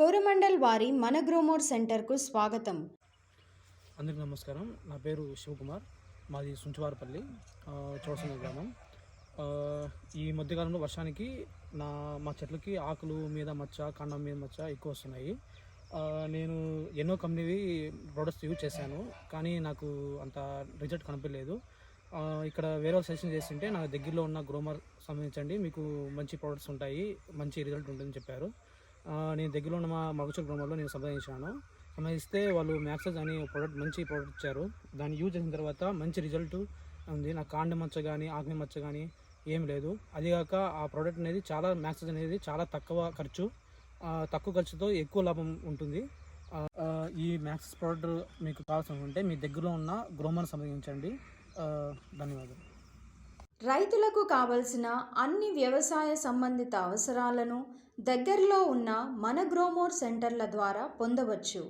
కోరమండల్ వారి మన గ్రోమోర్ సెంటర్కు స్వాగతం. అందరికీ నమస్కారం. నా పేరు శివకుమార్. మాది సుంచువారపల్లి, చోడసంగ గ్రామం. ఈ మధ్యకాలంలో వర్షానికి మా చెట్లకి ఆకులు మీద మచ్చ, కాండం మీద మచ్చ ఎక్కువ వస్తున్నాయి. నేను ఎన్నో కంపెనీవి ప్రొడక్ట్స్ యూజ్ చేశాను, కానీ నాకు అంత రిజల్ట్ కనిపించలేదు. ఇక్కడ వేరే సజెషన్ చేస్తుంటే నా దగ్గరలో ఉన్న గ్రోమర్ సంబంధించండి, మీకు మంచి ప్రొడక్ట్స్ ఉంటాయి, మంచి రిజల్ట్ ఉంటుందని చెప్పారు. నేను దగ్గరలో ఉన్న మా మగచూరు గ్రోమర్లో నేను సంబంధిస్తే వాళ్ళు మ్యాక్సెస్ అని ప్రోడక్ట్ మంచి ప్రోడక్ట్ ఇచ్చారు. దాన్ని యూజ్ చేసిన తర్వాత మంచి రిజల్ట్ ఉంది. నాకు కాండం మచ్చ కానీ ఆకుమి మచ్చ కానీ ఏం లేదు. అదిగాక ఆ ప్రోడక్ట్ అనేది మ్యాక్సెస్ అనేది చాలా తక్కువ ఖర్చుతో ఎక్కువ లాభం ఉంటుంది. ఈ మ్యాక్సెస్ ప్రోడక్ట్ మీకు కావాల్సి ఉంటే మీ దగ్గరలో ఉన్న గ్రోమర్ సంబంధించండి. ధన్యవాదాలు. రైతులకు కావలసిన అన్ని వ్యవసాయ సంబంధిత అవసరాలను దగ్గరలో ఉన్న మన గ్రోమోర్ సెంటర్ల ద్వారా పొందవచ్చు.